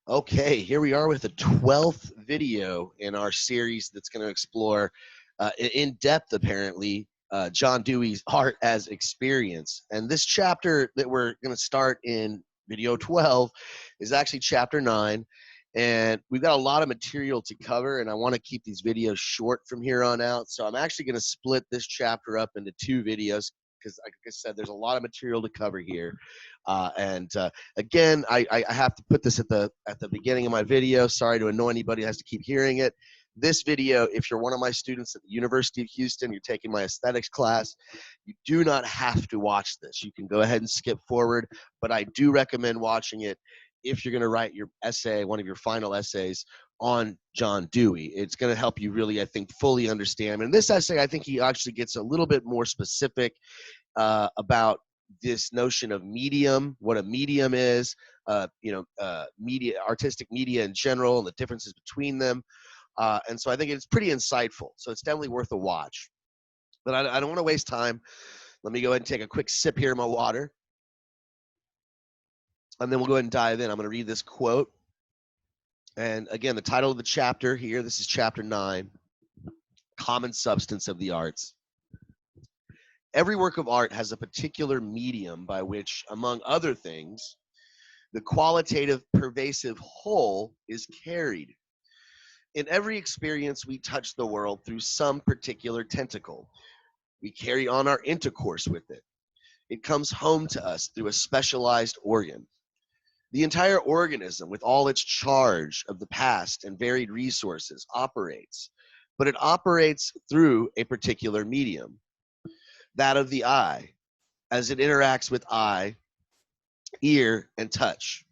Okay, here we are with the 12th video in our series that's going to explore in depth, apparently, John Dewey's art as experience. And this chapter that we're going to start in video 12 is actually chapter 9. And we've got a lot of material to cover, and I want to keep these videos short from here on out. So I'm actually going to split this chapter up into 2 videos because, like I said, there's a lot of material to cover here. Again, I have to put this at the beginning of my video. Sorry to annoy anybody who has to keep hearing it. This video, if you're one of my students at the University of Houston, you're taking my aesthetics class, you do not have to watch this. You can go ahead and skip forward, but I do recommend watching it if you're going to write your essay, one of your final essays on John Dewey. It's going to help you really, I think, fully understand. And this essay, I think he actually gets a little bit more specific about this notion of medium, what a medium is, media, artistic media in general, and the differences between them. And so I think it's pretty insightful. So it's definitely worth a watch. But I don't want to waste time. Let me go ahead and take a quick sip here of my water. And then we'll go ahead and dive in. I'm going to read this quote. And again, the title of the chapter here, this is chapter 9, Common Substance of the Arts. Every work of art has a particular medium by which, among other things, the qualitative, pervasive whole is carried. In every experience, we touch the world through some particular tentacle. We carry on our intercourse with it. It comes home to us through a specialized organ. The entire organism, with all its charge of the past and varied resources, operates, but it operates through a particular medium, that of the eye, as it interacts with eye, ear, and touch.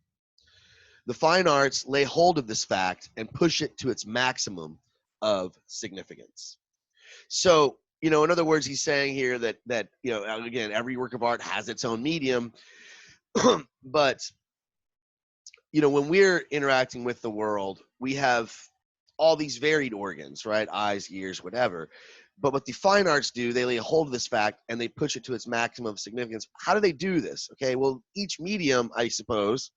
The fine arts lay hold of this fact and push it to its maximum of significance. So, in other words, he's saying here that again, every work of art has its own medium, but when we're interacting with the world, we have all these varied organs, right? Eyes, ears, whatever. But what the fine arts do, they lay hold of this fact and they push it to its maximum of significance. How do they do this? Okay, well, each medium, I suppose,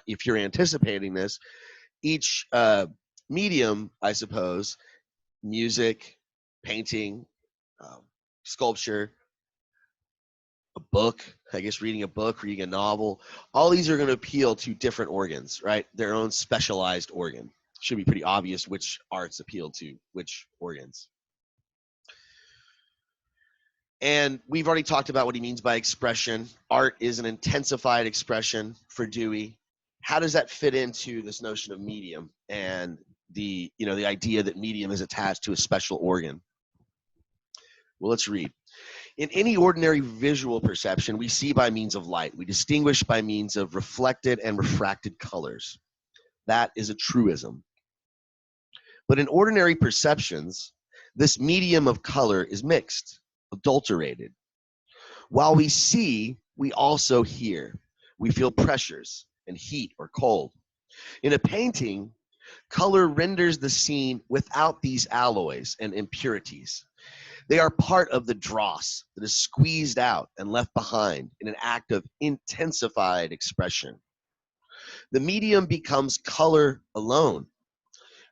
if you're anticipating this, each medium, I suppose, music, painting, sculpture, a book, I guess reading a book, reading a novel, all these are going to appeal to different organs, right? Their own specialized organ. Should be pretty obvious which arts appeal to which organs. And we've already talked about what he means by expression. Art is an intensified expression for Dewey. How does that fit into this notion of medium and the idea that medium is attached to a special organ? Well, let's read. In any ordinary visual perception, we see by means of light. We distinguish by means of reflected and refracted colors. That is a truism. But in ordinary perceptions, this medium of color is mixed, adulterated. While we see, we also hear. We feel pressures and heat or cold. In a painting, color renders the scene without these alloys and impurities. They are part of the dross that is squeezed out and left behind in an act of intensified expression. The medium becomes color alone,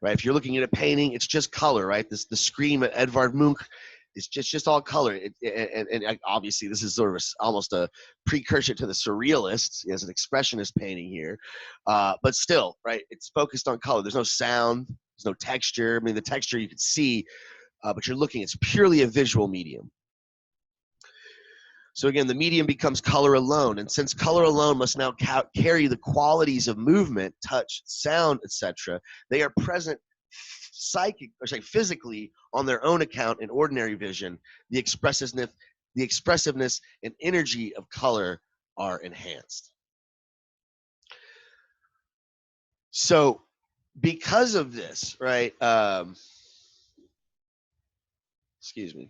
right? If you're looking at a painting, it's just color, right? The Scream at Edvard Munch is just all color. And obviously, this is sort of almost a precursor to the surrealists as an expressionist painting here. But still, right, it's focused on color. There's no sound, there's no texture. I mean, the texture you can see, but you're looking, it's purely a visual medium. So again, the medium becomes color alone, and since color alone must now carry the qualities of movement, touch, sound, etc., they are present physically on their own account in ordinary vision. The expressiveness and energy of color are enhanced. So because of this, right, excuse me.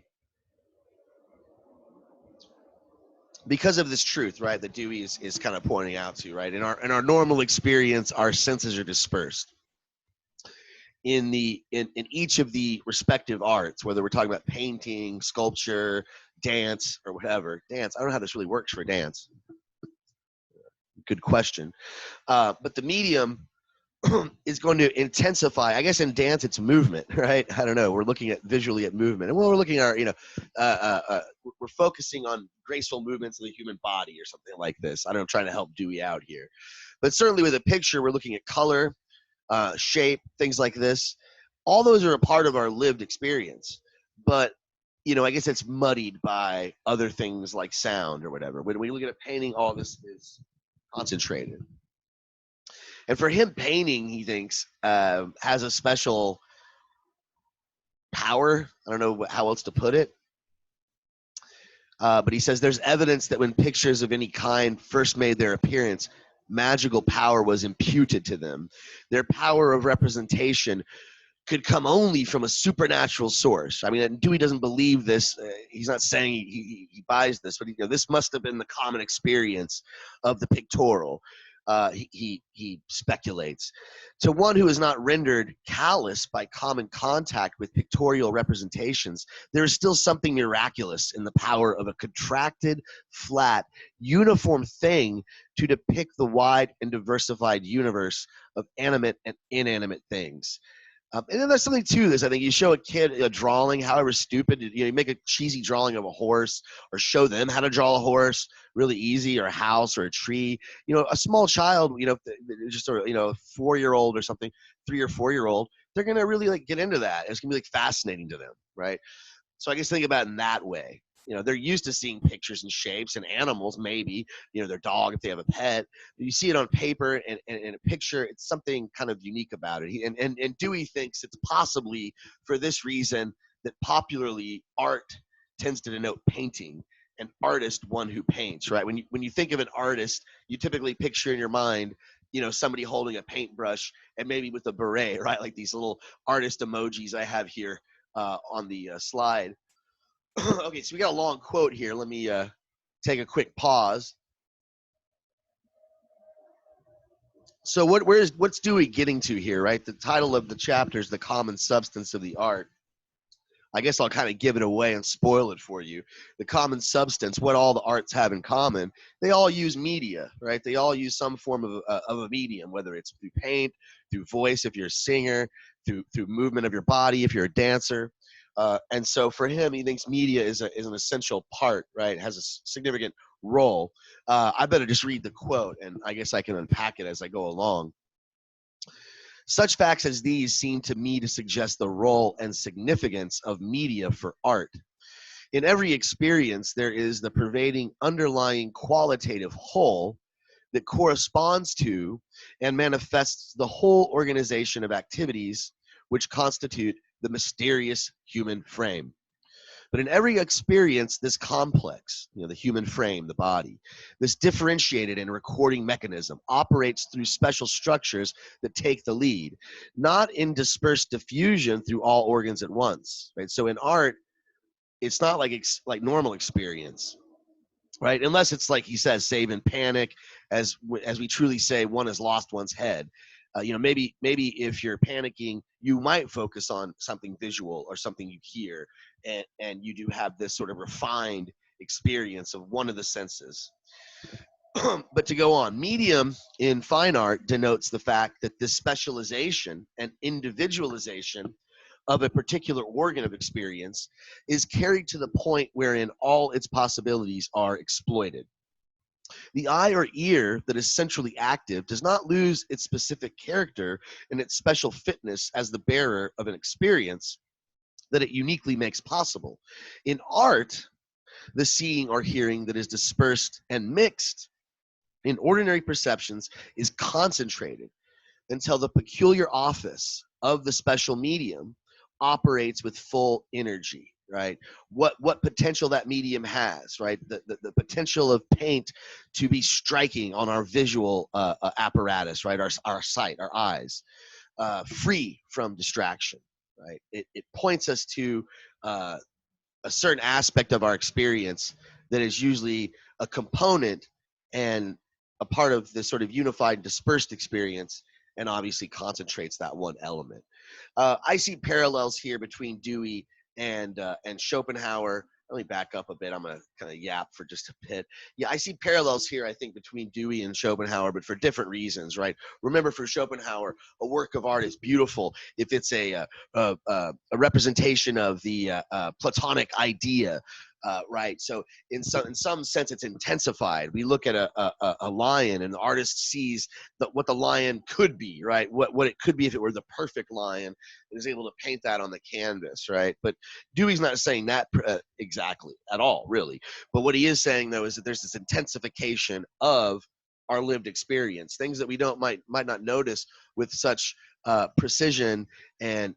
Because of this truth, right, that Dewey is kind of pointing out to, right, in our normal experience, our senses are dispersed. In each of the respective arts, whether we're talking about painting, sculpture, dance, or whatever. Dance, I don't know how this really works for dance. Good question. But the medium is going to intensify. I guess in dance it's movement, right? I don't know. We're looking at visually at movement, and when we're looking at we're focusing on graceful movements of the human body or something like this. I don't know, I'm trying to help Dewey out here, but certainly with a picture, we're looking at color, shape, things like this. All those are a part of our lived experience, but I guess it's muddied by other things like sound or whatever. When we look at a painting, all this is concentrated. And for him, painting, he thinks, has a special power. I don't know how else to put it. But he says there's evidence that when pictures of any kind first made their appearance, magical power was imputed to them. Their power of representation could come only from a supernatural source. I mean, Dewey doesn't believe this. He's not saying he buys this, but this must have been the common experience of the pictorial. He speculates. To one who is not rendered callous by common contact with pictorial representations, there is still something miraculous in the power of a contracted, flat, uniform thing to depict the wide and diversified universe of animate and inanimate things. And then there's something to this. I think you show a kid a drawing, however stupid, you make a cheesy drawing of a horse, or show them how to draw a horse really easy, or a house or a tree. A small child, just sort of, a 4-year-old or something, 3 or 4-year-old, they're going to really get into that. It's going to be fascinating to them, right? So I guess think about it in that way. They're used to seeing pictures and shapes and animals, maybe, their dog if they have a pet. You see it on paper and a picture, it's something kind of unique about it. And Dewey thinks it's possibly for this reason that popularly art tends to denote painting, an artist, one who paints, right? When you think of an artist, you typically picture in your mind, somebody holding a paintbrush and maybe with a beret, right? Like these little artist emojis I have here on the slide. Okay, so we got a long quote here. Let me take a quick pause. So what's Dewey getting to here, right? The title of the chapter is The Common Substance of the Art. I guess I'll kind of give it away and spoil it for you. The common substance, what all the arts have in common, they all use media, right? They all use some form of a medium, whether it's through paint, through voice if you're a singer, through movement of your body if you're a dancer. And so for him, he thinks media is an essential part, right? It has a significant role. I better just read the quote, and I guess I can unpack it as I go along. Such facts as these seem to me to suggest the role and significance of media for art. In every experience, there is the pervading underlying qualitative whole that corresponds to and manifests the whole organization of activities which constitute the mysterious human frame. But in every experience, this complex, the human frame, the body, this differentiated and recording mechanism operates through special structures that take the lead, not in dispersed diffusion through all organs at once, right? So in art, it's not like normal experience, right? Unless it's like he says, save in panic, as we truly say, one has lost one's head. Maybe if you're panicking, you might focus on something visual or something you hear, and you do have this sort of refined experience of one of the senses. But to go on, medium in fine art denotes the fact that this specialization and individualization of a particular organ of experience is carried to the point wherein all its possibilities are exploited. The eye or ear that is centrally active does not lose its specific character and its special fitness as the bearer of an experience that it uniquely makes possible. In art, the seeing or hearing that is dispersed and mixed in ordinary perceptions is concentrated until the peculiar office of the special medium operates with full energy, right? What potential that medium has, right? The potential of paint to be striking on our visual apparatus, right? Our sight, our eyes, free from distraction, right? It points us to a certain aspect of our experience that is usually a component and a part of this sort of unified dispersed experience, and obviously concentrates that one element. I see parallels here between Dewey and Schopenhauer. let me back up a bit. I'm going to kind of yap for just a bit. Yeah, I see parallels here, I think, between Dewey and Schopenhauer, but for different reasons, right? Remember, for Schopenhauer, a work of art is beautiful if it's a representation of the Platonic idea, right? So in some sense, it's intensified. We look at a lion, and the artist sees what the lion could be, right? What it could be if it were the perfect lion, and is able to paint that on the canvas, right? But Dewey's not saying that exactly at all, really. But what he is saying, though, is that there's this intensification of our lived experience, things that we might not notice with such precision and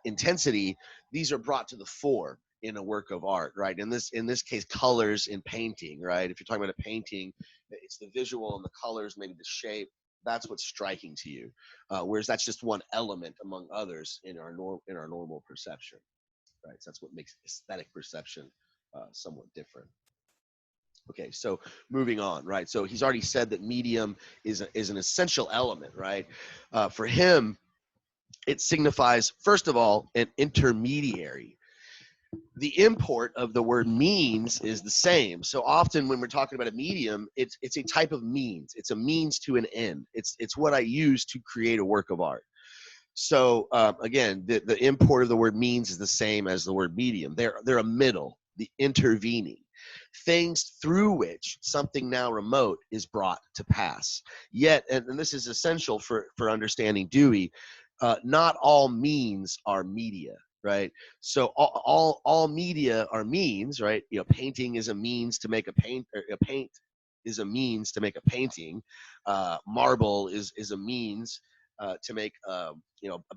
intensity. These are brought to the fore in a work of art, right? In this case, colors in painting, right? If you're talking about a painting, it's the visual and the colors, maybe the shape. That's what's striking to you, whereas that's just one element among others in our normal perception, right? So that's what makes aesthetic perception somewhat different. Okay, so moving on, right? So he's already said that medium is an essential element, right? For him, it signifies, first of all, an intermediary. The import of the word means is the same. So often when we're talking about a medium, it's a type of means. It's a means to an end. It's what I use to create a work of art. So again, the import of the word means is the same as the word medium. They're a middle, the intervening. Things through which something now remote is brought to pass. Yet, and this is essential for understanding Dewey, not all means are media, right? So all media are means, right? You know, painting is a means to make a paint, or a paint is a means to make a painting. Marble is a means to make, a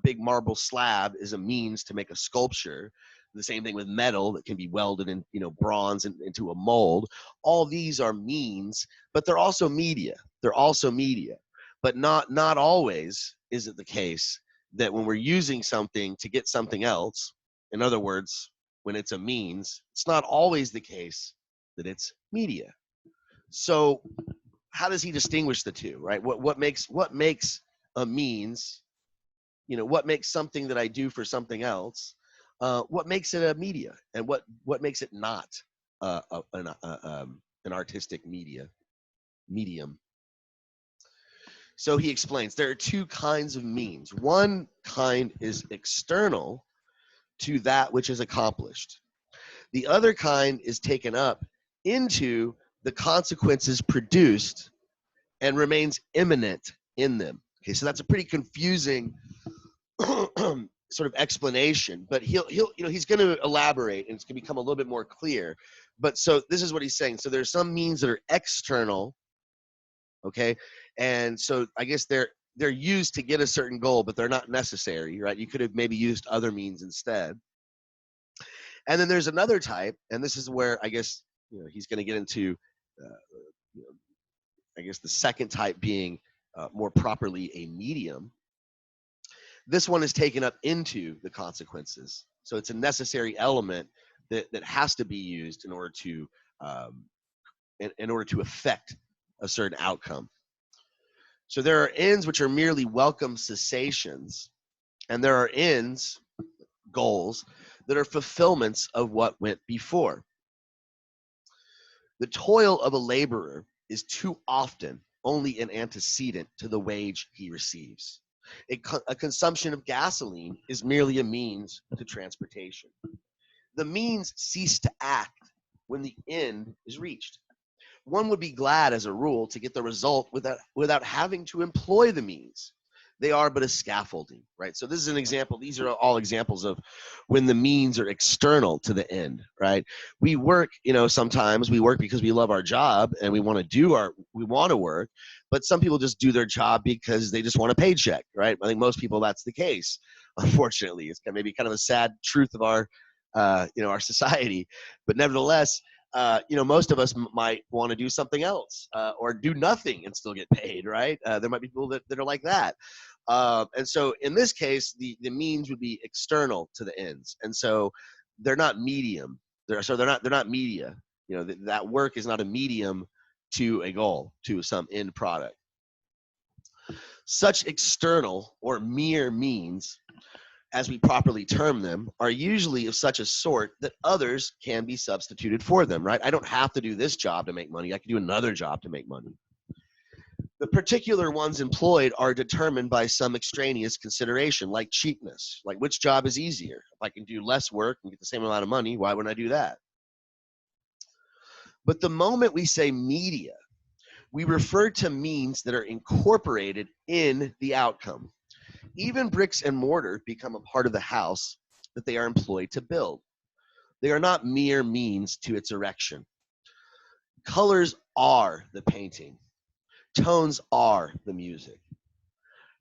big marble slab is a means to make a sculpture. The same thing with metal that can be welded in, bronze into a mold. All these are means, but they're also media. They're also media, but not always is it the case that when we're using something to get something else, in other words, when it's a means, it's not always the case that it's media. So how does he distinguish the two, right? What makes a means, what makes something that I do for something else, what makes it a media, and what makes it not an artistic medium? So he explains there are two kinds of means. One kind is external to that which is accomplished. The other kind is taken up into the consequences produced and remains immanent in them. Okay, so that's a pretty confusing sort of explanation, but he's going to elaborate, and it's going to become a little bit more clear. But so this is what he's saying. So there's some means that are external, okay, and so I guess they're used to get a certain goal, but they're not necessary, right? You could have maybe used other means instead. And then there's another type, and this is where I guess he's going to get into, I guess the second type being more properly a medium. This one is taken up into the consequences, so it's a necessary element that has to be used in order to affect a certain outcome. So there are ends which are merely welcome cessations, and there are ends, goals, that are fulfillments of what went before. The toil of a laborer is too often only an antecedent to the wage he receives. A consumption of gasoline is merely a means to transportation. The means cease to act when the end is reached. One would be glad, as a rule, to get the result without having to employ the means. They are but a scaffolding, right? So this is an example. These are all examples of when the means are external to the end, right? We work, sometimes we work because we love our job and we want to work, but some people just do their job because they just want a paycheck, right? I think most people, that's the case. Unfortunately, it's maybe kind of a sad truth of our, our society, but nevertheless, most of us might want to do something else or do nothing and still get paid, right? There might be people that are like that. And so in this case, the means would be external to the ends. And so they're not medium. They're not media. That work is not a medium to a goal, to some end product. Such external or mere means as we properly term them, are usually of such a sort that others can be substituted for them, right? I don't have to do this job to make money. I can do another job to make money. The particular ones employed are determined by some extraneous consideration, like cheapness, like which job is easier. If I can do less work and get the same amount of money, why wouldn't I do that? But the moment we say media, we refer to means that are incorporated in the outcome. Even bricks and mortar become a part of the house that they are employed to build. They are not mere means to its erection. Colors are the painting. Tones are the music.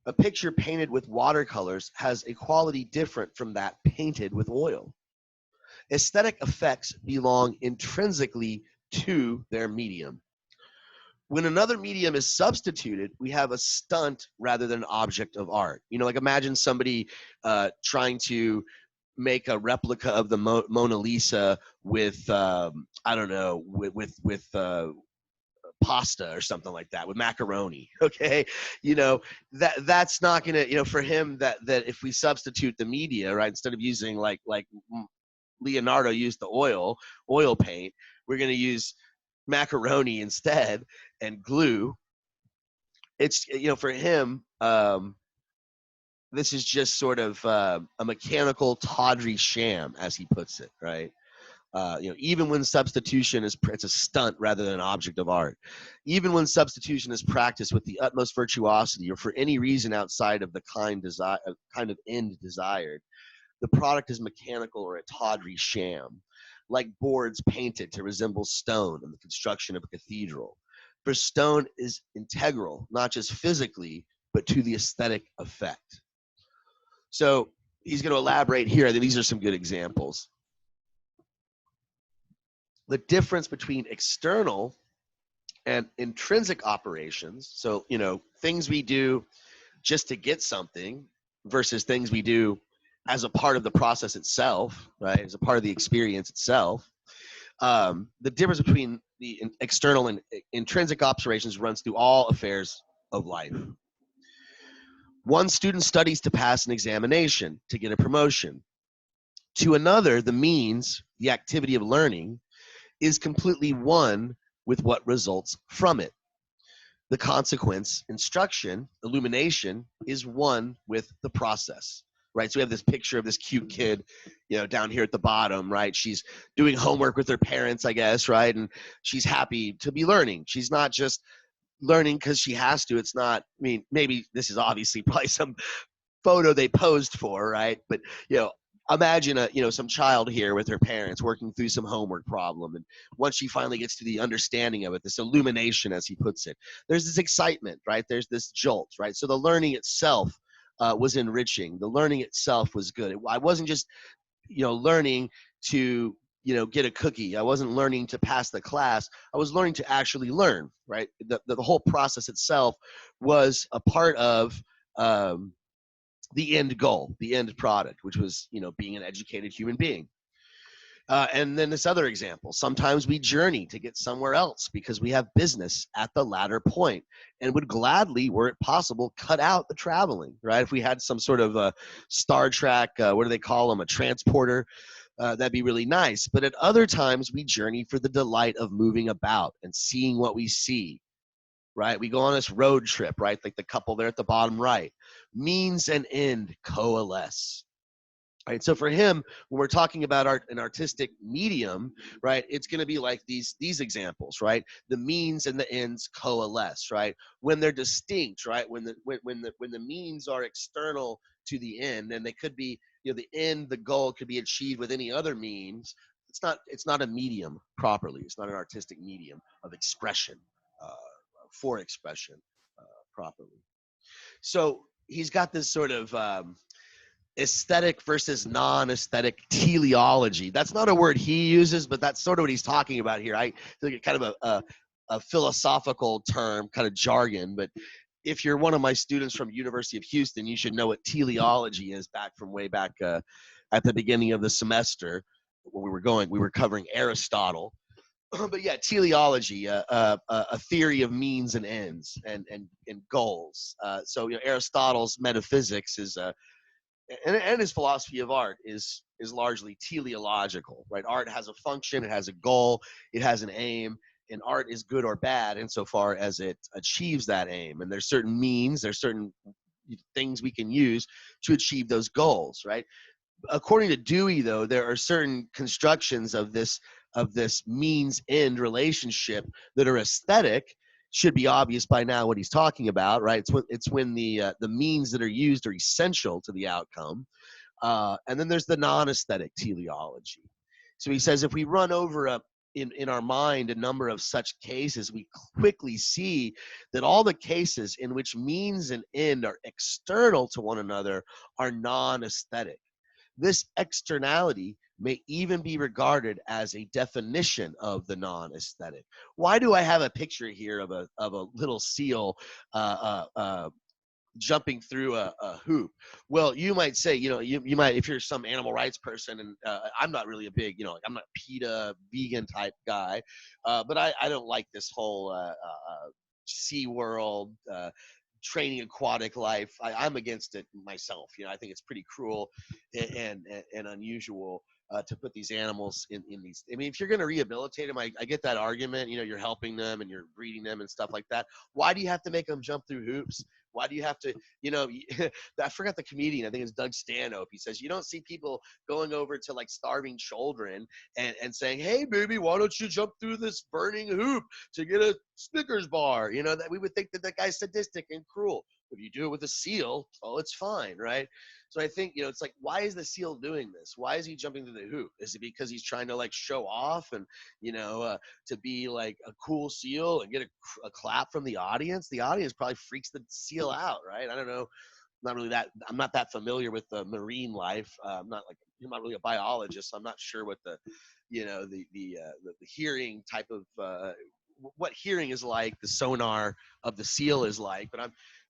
A picture painted with watercolors has a quality different from that painted with oil. Aesthetic effects belong intrinsically to their medium. When another medium is substituted, we have a stunt rather than an object of art. You know, like imagine somebody trying to make a replica of the Mona Lisa with I don't know, with pasta or something like that, with macaroni. Okay, you know, that's not gonna, you know, for him, that if we substitute the media, right, instead of using like Leonardo used the oil paint, we're gonna use macaroni instead and glue. It's, you know, for him, this is just sort of a mechanical, tawdry sham, as he puts it, right? You know, even when substitution is, it's a stunt rather than an object of art. Even when substitution is practiced with the utmost virtuosity or for any reason outside of the kind of end desired, the product is mechanical or a tawdry sham, like boards painted to resemble stone in the construction of a cathedral. For stone is integral, not just physically, but to the aesthetic effect. So he's going to elaborate here. I think these are some good examples. The difference between external and intrinsic operations, so, you know, things we do just to get something versus things we do as a part of the process itself, right, as a part of the experience itself. The difference between the external and intrinsic operations runs through all affairs of life. One student studies to pass an examination, to get a promotion. To another, the means, the activity of learning, is completely one with what results from it. The consequence, instruction, illumination, is one with the process, right? So we have this picture of this cute kid, you know, down here at the bottom, right? She's doing homework with her parents, I guess, right? And she's happy to be learning. She's not just learning because she has to. It's not, I mean, maybe this is obviously probably some photo they posed for, right? But, you know, imagine some child here with her parents working through some homework problem, and once she finally gets to the understanding of it, this illumination, as he puts it, there's this excitement, right? There's this jolt, right? So the learning itself was enriching. The learning itself was good. I wasn't just, you know, learning to, you know, get a cookie. I wasn't learning to pass the class. I was learning to actually learn, right? The whole process itself was a part of the end goal, the end product, which was, you know, being an educated human being. And then this other example, sometimes we journey to get somewhere else because we have business at the latter point and would gladly, were it possible, cut out the traveling, right? If we had some sort of a Star Trek, what do they call them, a transporter, that'd be really nice. But at other times we journey for the delight of moving about and seeing what we see, right? We go on this road trip, right? Like the couple there at the bottom right. Means and end coalesce. Right. So for him, when we're talking about an artistic medium, right, it's going to be like these examples, right? The means and the ends coalesce, right? When they're distinct, right? When the means are external to the end, and they could be, you know, the end, the goal could be achieved with any other means. It's not a medium properly. It's not an artistic medium of expression, for expression, properly. So he's got this sort of aesthetic versus non-aesthetic teleology. That's not a word he uses, but that's sort of what he's talking about here. I think it's kind of a philosophical term, kind of jargon, but if you're one of my students from University of Houston, you should know what teleology is from way back at the beginning of the semester when we were covering Aristotle. But yeah, teleology, a theory of means and ends and goals. So, you know, Aristotle's metaphysics is and his philosophy of art is largely teleological, right? Art has a function, it has a goal, it has an aim, and art is good or bad insofar as it achieves that aim. And there's certain means, there's certain things we can use to achieve those goals, right? According to Dewey, though, there are certain constructions of this means end relationship that are aesthetic. Should be obvious by now what he's talking about, right? It's when the means that are used are essential to the outcome, and then there's the non-aesthetic teleology. So he says if we run over in our mind a number of such cases, we quickly see that all the cases in which means and end are external to one another are non-aesthetic. This externality may even be regarded as a definition of the non-aesthetic. Why do I have a picture here of a little seal jumping through a hoop? Well, you might say, you might, if you're some animal rights person, and I'm not really a big, I'm not PETA vegan type guy, but I don't like this whole Sea World training aquatic life. I'm against it myself. I think it's pretty cruel and unusual to put these animals in these. I mean, if you're going to rehabilitate them, I get that argument. You're helping them and you're breeding them and stuff like that. Why do you have to make them jump through hoops? Why do you have to, I forgot the comedian, I think it's Doug Stanhope. He says, you don't see people going over to like starving children and saying, hey, baby, why don't you jump through this burning hoop to get a Snickers bar? That we would think that guy's sadistic and cruel. If you do it with a seal, oh, it's fine, right? So I think, it's like, why is the seal doing this? Why is he jumping through the hoop? Is it because he's trying to like show off and, to be like a cool seal and get a clap from the audience? The audience probably freaks the seal out, right? I don't know. I'm not that familiar with the marine life. I'm not really a biologist, so I'm not sure what the hearing type of what hearing is like, the sonar of the seal is like. But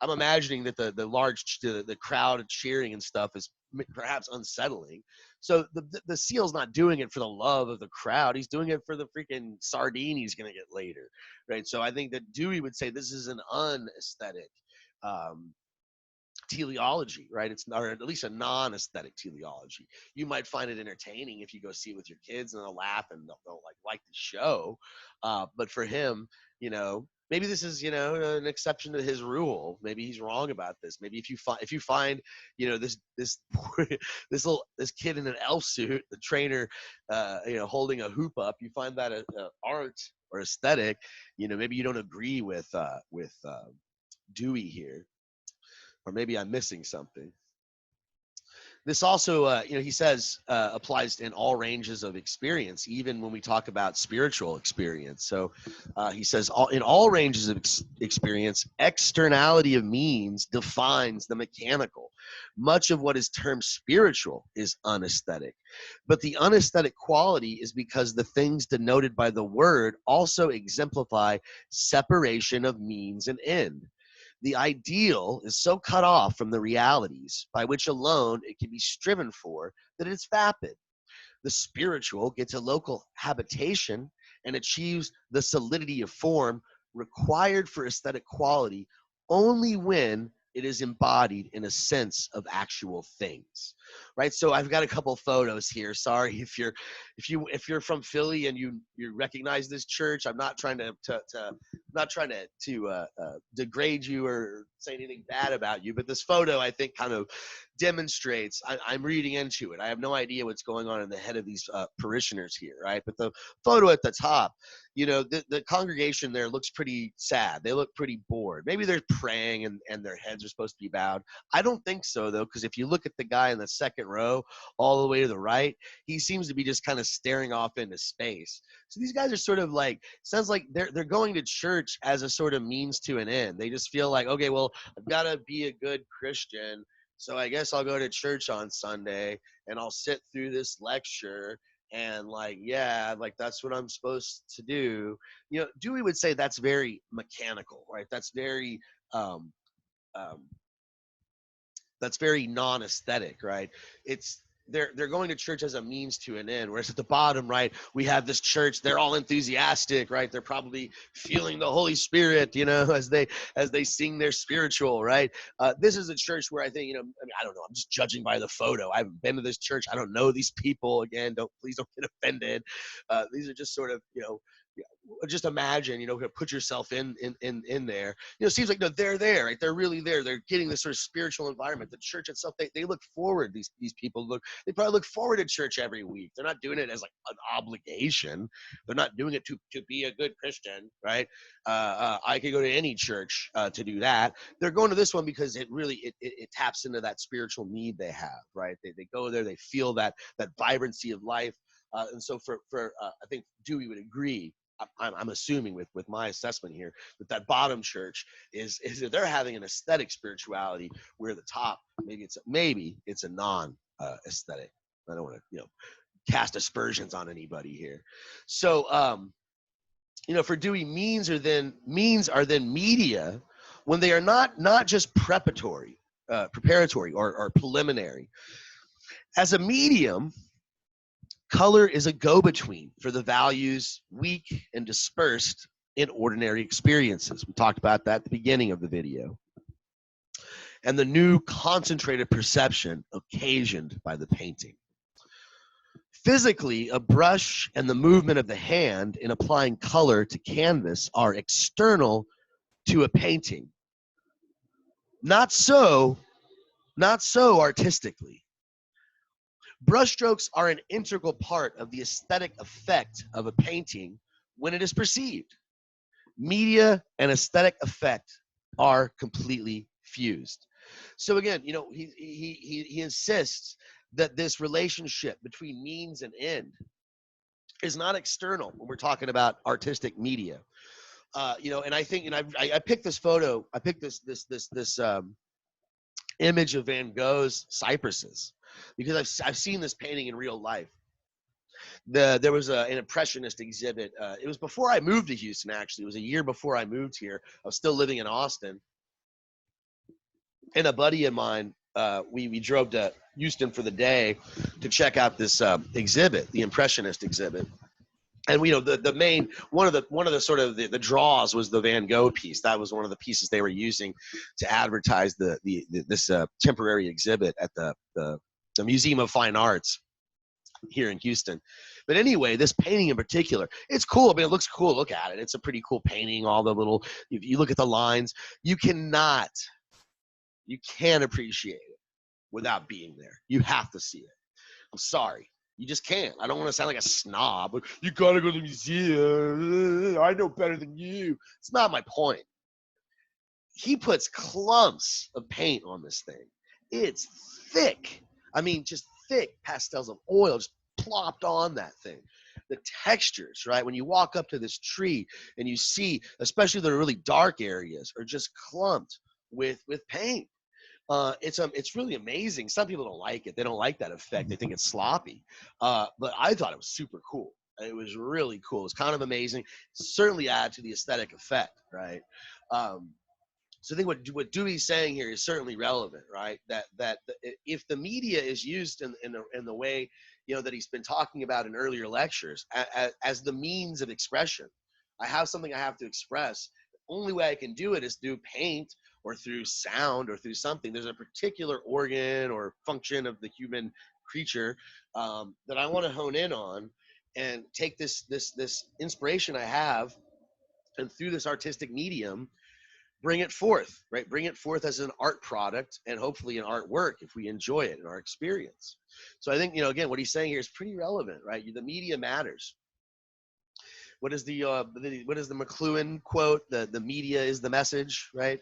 I'm imagining that the crowd cheering and stuff is perhaps unsettling. So the seal's not doing it for the love of the crowd. He's doing it for the freaking sardine he's going to get later, right? So I think that Dewey would say this is an unaesthetic teleology, right? It's not, or at least a non-aesthetic teleology. You might find it entertaining if you go see it with your kids and they'll laugh and they'll like the show. But for him, maybe this is an exception to his rule. Maybe he's wrong about this. Maybe if you find this this kid in an elf suit, the trainer holding a hoop up, you find that a art or aesthetic. Maybe you don't agree with Dewey here, or maybe I'm missing something. This also, he says, applies in all ranges of experience, even when we talk about spiritual experience. So he says, in all ranges of experience, externality of means defines the mechanical. Much of what is termed spiritual is unaesthetic. But the unaesthetic quality is because the things denoted by the word also exemplify separation of means and end. The ideal is so cut off from the realities by which alone it can be striven for that it's vapid. The spiritual gets a local habitation and achieves the solidity of form required for aesthetic quality only when it is embodied in a sense of actual things, right? So I've got a couple photos here. Sorry if you're from Philly and you recognize this church. I'm not trying to degrade you or say anything bad about you, but this photo I think kind of demonstrates. I'm reading into it. I have no idea what's going on in the head of these parishioners here, right? But the photo at the top, the congregation there looks pretty sad. They look pretty bored. Maybe they're praying and their heads are supposed to be bowed. I don't think so, though, because if you look at the guy in the second row all the way to the right, he seems to be just kind of staring off into space. So these guys are sort of like, sounds like they're going to church as a sort of means to an end. They just feel like, okay, well, I've got to be a good Christian, so I guess I'll go to church on Sunday and I'll sit through this lecture and that's what I'm supposed to do. Dewey would say that's very mechanical, right? That's very that's very non-aesthetic, right? It's they're going to church as a means to an end, whereas at the bottom, right, we have this church, they're all enthusiastic, right, they're probably feeling the Holy Spirit, you know, as they sing their spiritual, right. This is a church where I think, you know, I mean, I don't know, I'm just judging by the photo. I haven't been to this church, I don't know these people. Again, please don't get offended. These are just sort of, you know, just imagine, you know, put yourself in there. You know, it seems like, no, they're there, right? They're really there. They're getting this sort of spiritual environment. The church itself, they look forward. These people they probably look forward to church every week. They're not doing it as like an obligation. They're not doing it to be a good Christian, right? I could go to any church to do that. They're going to this one because it really it taps into that spiritual need they have, right? They go there, they feel that vibrancy of life. And so for I think Dewey would agree. I'm assuming with my assessment here that bottom church is that they're having an aesthetic spirituality, where the top maybe it's a non aesthetic. I don't want to, you know, cast aspersions on anybody here. So you know, for Dewey, means are then media when they are not just preparatory or preliminary. As a medium, color is a go-between for the values weak and dispersed in ordinary experiences. We talked about that at the beginning of the video. And the new concentrated perception occasioned by the painting. Physically, a brush and the movement of the hand in applying color to canvas are external to a painting. Not so artistically. Brushstrokes are an integral part of the aesthetic effect of a painting when it is perceived. Media and aesthetic effect are completely fused. So again, you know, he insists that this relationship between means and end is not external when we're talking about artistic media. You know, and I think, and I picked this photo, I picked this image of Van Gogh's Cypresses, because I've seen this painting in real life. There was an impressionist exhibit. It was before I moved to Houston, actually. It was a year before I moved here. I was still living in Austin. And a buddy of mine, we drove to Houston for the day to check out this exhibit, the impressionist exhibit. And, you know, the main one of the sort of the draws was the Van Gogh piece. That was one of the pieces they were using to advertise this temporary exhibit at the Museum of Fine Arts here in Houston. But anyway, this painting in particular, it's cool. I mean, it looks cool. Look at it. It's a pretty cool painting. All the little, if you look at the lines, you can't appreciate it without being there. You have to see it. I'm sorry. You just can't. I don't want to sound like a snob, but you gotta go to the museum. I know better than you. It's not my point. He puts clumps of paint on this thing. It's thick. I mean, just thick pastels of oil just plopped on that thing. The textures, right? When you walk up to this tree and you see, especially the really dark areas, are just clumped with paint. It's really amazing. Some people don't like it. They don't like that effect. They think it's sloppy. But I thought it was super cool. It was really cool. It's kind of amazing. Certainly add to the aesthetic effect, right? So I think what Dewey's saying here is certainly relevant, right? That if the media is used in the way, you know, that he's been talking about in earlier lectures as the means of expression, I have something I have to express. The only way I can do it is through paint or through sound or through something. There's a particular organ or function of the human creature that I want to hone in on and take this inspiration I have, and through this artistic medium, bring it forth, right? Bring it forth as an art product and hopefully an artwork if we enjoy it in our experience. So I think, you know, again, what he's saying here is pretty relevant, right? The media matters. What is the McLuhan quote? The media is the message, right?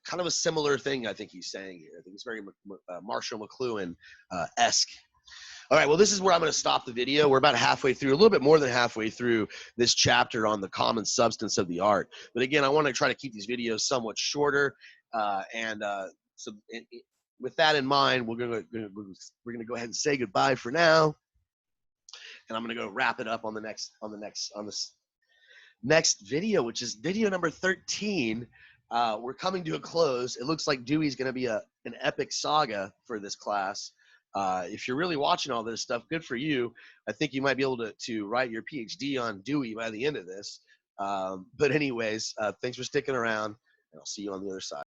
Kind of a similar thing I think he's saying here. I think it's very Marshall McLuhan esque. All right, well, this is where I'm going to stop the video. We're about halfway through, a little bit more than halfway through this chapter on the common substance of the art. But again, I want to try to keep these videos somewhat shorter. So with that in mind, we're going to go ahead and say goodbye for now. And I'm going to go wrap it up on this next video, which is video number 13. We're coming to a close. It looks like Dewey's going to be an epic saga for this class. If you're really watching all this stuff, good for you. I think you might be able to write your PhD on Dewey by the end of this. But anyways, thanks for sticking around, and I'll see you on the other side.